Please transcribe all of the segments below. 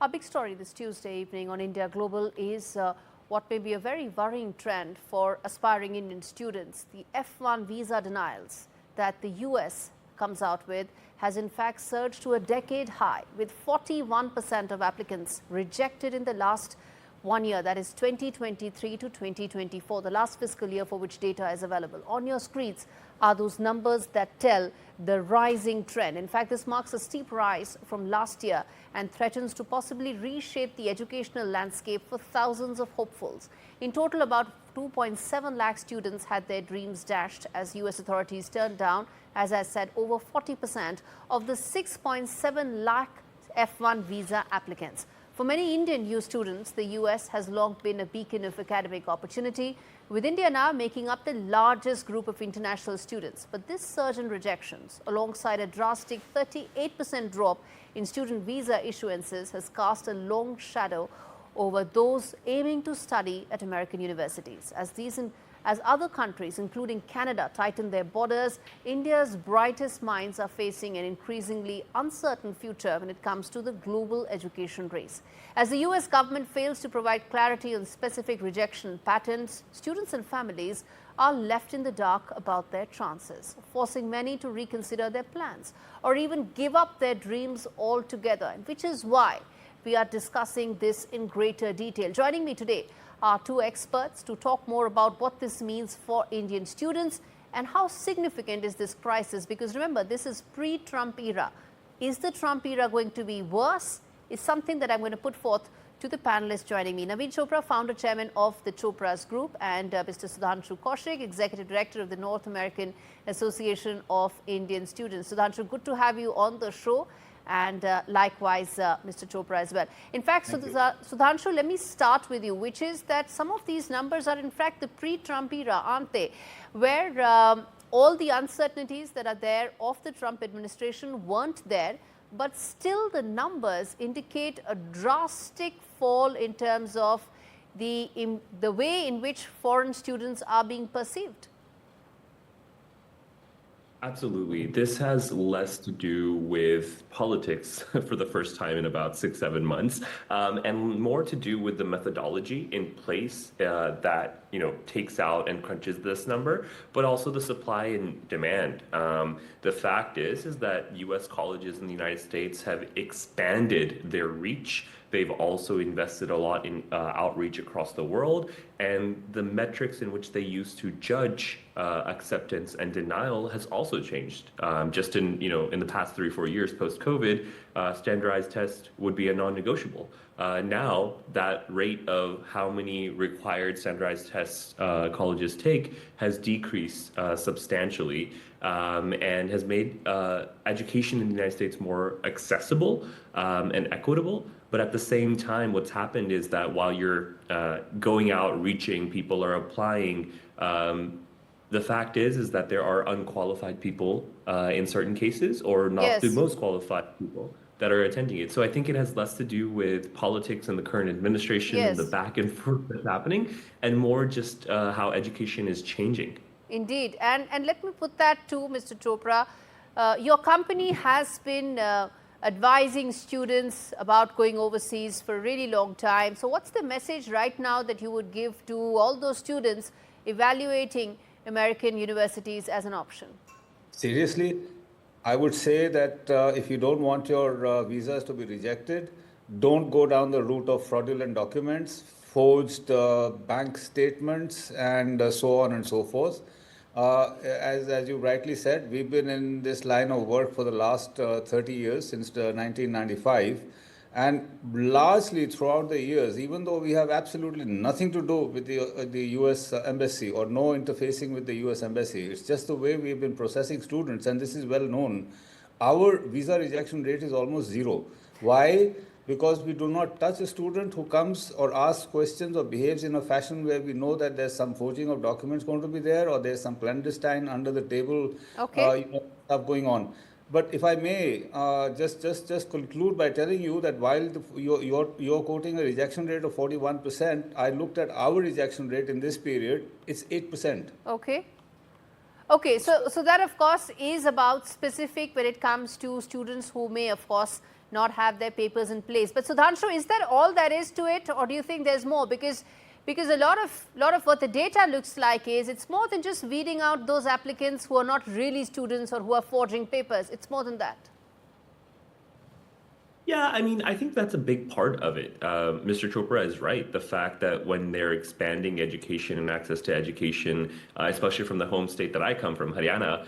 Our big story this Tuesday evening on India Global is what may be a very worrying trend for aspiring Indian students. The F-1 visa denials that the US comes out with has in fact surged to a decade high, with 41% of applicants rejected in the last 1 year, that is 2023 to 2024, the last fiscal year for which data is available. On your screens are those numbers that tell the rising trend. In fact, this marks a steep rise from last year and threatens to possibly reshape the educational landscape for thousands of hopefuls. In total, about 2.7 lakh students had their dreams dashed as US authorities turned down, as I said, over 40% of the 6.7 lakh F-1 visa applicants. For many Indian youth students, the US has long been a beacon of academic opportunity, with India now making up the largest group of international students. But this surge in rejections, alongside a drastic 38% drop in student visa issuances, has cast a long shadow over those aiming to study at American universities. As other countries, including Canada, tighten their borders, India's brightest minds are facing an increasingly uncertain future when it comes to the global education race. As the US government fails to provide clarity on specific rejection patterns, students and families are left in the dark about their chances, forcing many to reconsider their plans or even give up their dreams altogether, which is why we are discussing this in greater detail. Joining me today are two experts to talk more about what this means for Indian students and how significant is this crisis, because remember, this is pre-Trump era. Is the Trump era going to be worse? Is something that I'm going to put forth to the panelists joining me. Naveen Chopra, founder chairman of the Chopras group, and Mr. Sudhanshu Kaushik, executive director of the North American Association of Indian Students. Sudhanshu, good to have you on the show. And likewise, Mr. Chopra as well. In fact, Sudhanshu, let me start with you, which is that some of these numbers are in fact the pre-Trump era, aren't they? Where all the uncertainties that are there of the Trump administration weren't there, but still the numbers indicate a drastic fall in terms of the way in which foreign students are being perceived. Absolutely. This has less to do with politics for the first time in about 6-7 months, and more to do with the methodology in place that takes out and crunches this number, but also the supply and demand. The fact is that U.S. colleges in the United States have expanded their reach. They've also invested a lot in outreach across the world, and the metrics in which they use to judge acceptance and denial has also changed. Just in the past 3-4 years post-COVID, standardized tests would be a non-negotiable. Now that rate of how many required standardized tests colleges take has decreased substantially, and has made education in the United States more accessible and equitable. But at the same time, what's happened is that while you're going out, reaching, people are applying, the fact is that there are unqualified people in certain cases, or not the most qualified people that are attending it. So I think it has less to do with politics and the current administration and the back and forth that's happening, and more just how education is changing. Indeed. And let me put that to Mr. Chopra. Your company has been advising students about going overseas for a really long time. So what's the message right now that you would give to all those students evaluating American universities as an option? Seriously, I would say that if you don't want your visas to be rejected, don't go down the route of fraudulent documents, forged bank statements, and so on and so forth. As you rightly said, we've been in this line of work for the last 30 years, since 1995. And largely throughout the years, even though we have absolutely nothing to do with the US Embassy or no interfacing with the US Embassy, it's just the way we've been processing students, and this is well known, our visa rejection rate is almost zero. Why? Because we do not touch a student who comes or asks questions or behaves in a fashion where we know that there's some forging of documents going to be there, or there's some clandestine under the table stuff going on. But if I may just conclude by telling you that while you're quoting a rejection rate of 41%, I looked at our rejection rate in this period, it's 8%. Okay. So that of course is about specific when it comes to students who may of course not have their papers in place. But Sudhanshu, is that all there is to it, or do you think there's more? Because a lot of what the data looks like is it's more than just weeding out those applicants who are not really students or who are forging papers. It's more than that. Yeah, I mean, I think that's a big part of it. Mr. Chopra is right. The fact that when they're expanding education and access to education, especially from the home state that I come from, Haryana,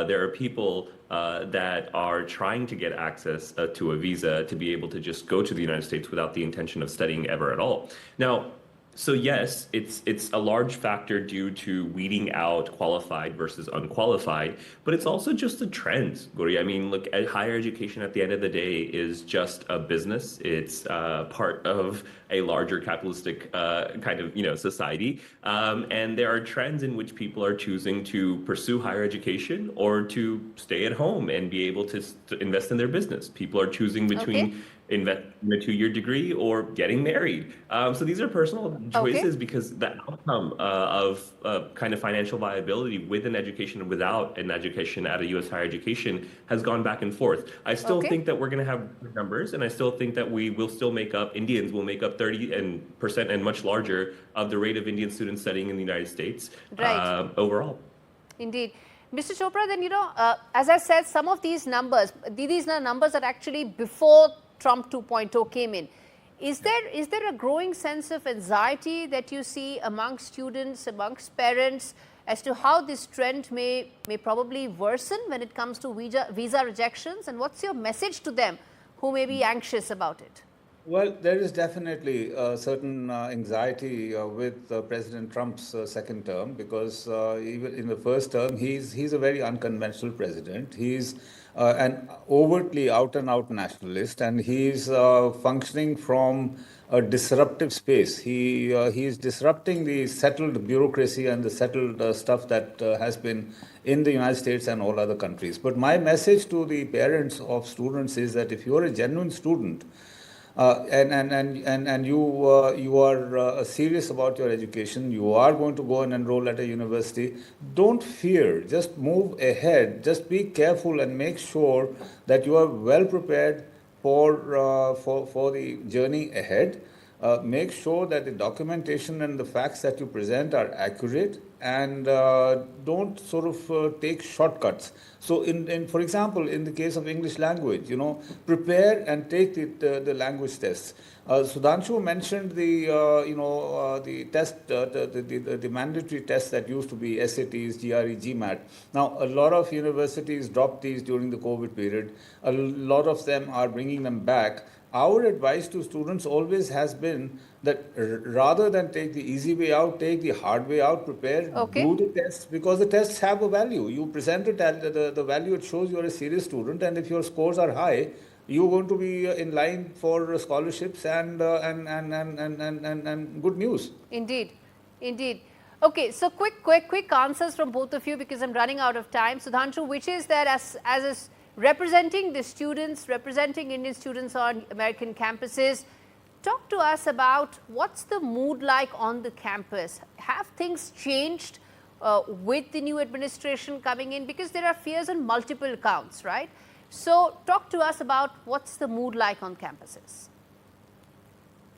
there are people that are trying to get access to a visa to be able to just go to the United States without the intention of studying ever at all. Now, so yes, it's a large factor due to weeding out qualified versus unqualified, but it's also just the trends, Gaurie. I mean, look, higher education at the end of the day is just a business. It's part of a larger capitalistic kind of society, and there are trends in which people are choosing to pursue higher education or to stay at home and be able to invest in their business. People are choosing between invest in a 2-year degree or getting married. So these are personal choices because the outcome of kind of financial viability with an education and without an education at a U.S. higher education has gone back and forth. I still think that we're going to have numbers, and I still think that we will still make up, Indians will make up 30% and much larger of the rate of Indian students studying in the United States overall. Indeed. Mr. Chopra, then, as I said, some of these numbers are actually before Trump 2.0 came in. Is there a growing sense of anxiety that you see amongst students, amongst parents, as to how this trend may probably worsen when it comes to visa rejections? And what's your message to them who may be anxious about it? Well, there is definitely a certain anxiety with President Trump's second term, because even in the first term, he's a very unconventional president. He's an overtly out-and-out nationalist, and he's functioning from a disruptive space. He's disrupting the settled bureaucracy and the settled stuff that has been in the United States and all other countries. But my message to the parents of students is that if you're a genuine student, and you are serious about your education, you are going to go and enroll at a university, don't fear, just move ahead, just be careful and make sure that you are well prepared for the journey ahead. Make sure that the documentation and the facts that you present are accurate, and don't sort of take shortcuts. So, for example, in the case of English language, prepare and take the language tests. Sudhanshu mentioned the test, the mandatory tests that used to be SATs, GRE, GMAT. Now, a lot of universities dropped these during the COVID period. A lot of them are bringing them back. Our advice to students always has been that rather than take the easy way out, take the hard way out, prepare, do the tests, because the tests have a value. You present it at the value, it shows you're a serious student, and if your scores are high, you're going to be in line for scholarships and good news. Indeed, indeed. Okay, so quick answers from both of you, because I'm running out of time. Sudhanshu, which is that as representing the students, representing Indian students on American campuses, talk to us about what's the mood like on the campus. Have things changed with the new administration coming in? Because there are fears on multiple counts, right? So talk to us about what's the mood like on campuses.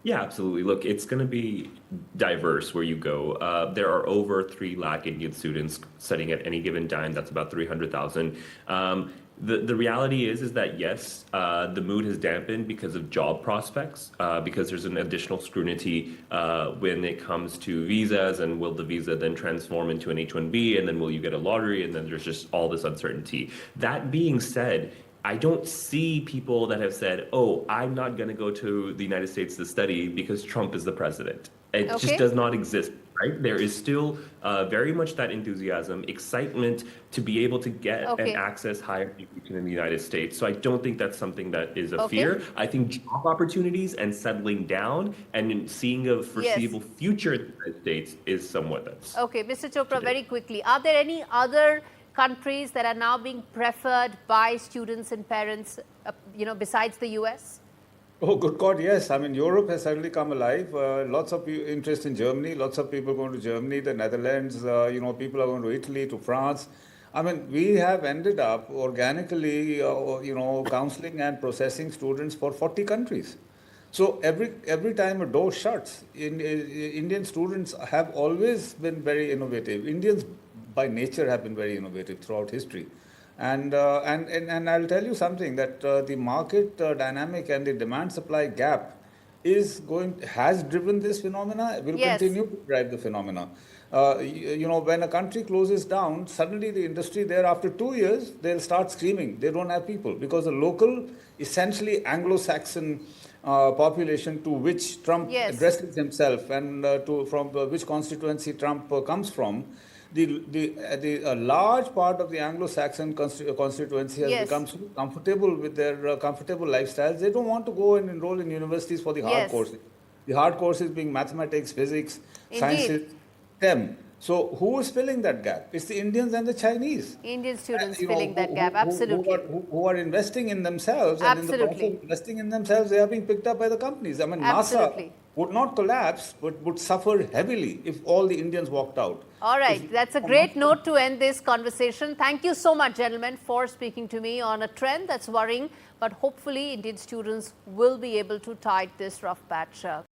Yeah, absolutely. Look, it's going to be diverse where you go. There are over 3 lakh Indian students studying at any given time. That's about 300,000. The reality is that yes, the mood has dampened because of job prospects, because there's an additional scrutiny when it comes to visas, and will the visa then transform into an H-1B, and then will you get a lottery, and then there's just all this uncertainty. That being said, I don't see people that have said, oh, I'm not going to go to the United States to study because Trump is the president. It just does not exist. Right? There is still very much that enthusiasm, excitement to be able to get and access higher education in the United States. So I don't think that's something that is a fear. I think job opportunities and settling down and seeing a foreseeable future in the United States is somewhat that's. Okay, Mr. Chopra, very quickly, are there any other countries that are now being preferred by students and parents, besides the US? Oh, good God, yes. I mean, Europe has suddenly come alive. Lots of interest in Germany. Lots of people going to Germany, the Netherlands. People are going to Italy, to France. I mean, we have ended up organically, counseling and processing students for 40 countries. So every time a door shuts, Indian students have always been very innovative. Indians by nature have been very innovative throughout history. And I'll tell you something that the market dynamic and the demand supply gap has driven this phenomena, will Yes. continue to drive the phenomena. When a country closes down, suddenly the industry there, after 2 years, they'll start screaming. They don't have people because the local, essentially Anglo-Saxon population to which Trump Yes. addresses himself and from which constituency Trump comes from, a large part of the Anglo-Saxon constituency has Yes. become so comfortable with their comfortable lifestyles. They don't want to go and enroll in universities for the hard Yes. courses. The hard courses being mathematics, physics, Indeed. sciences, STEM. So who is filling that gap? It's the Indians and the Chinese. Indian students You know, filling that gap, who absolutely. who are investing in themselves, and in the Absolutely. process of investing in themselves, they are being picked up by the companies. I mean, Absolutely. NASA would not collapse, but would suffer heavily if all the Indians walked out. All right, that's a great note to end this conversation. Thank you so much, gentlemen, for speaking to me on a trend that's worrying, but hopefully Indian students will be able to tide this rough patch.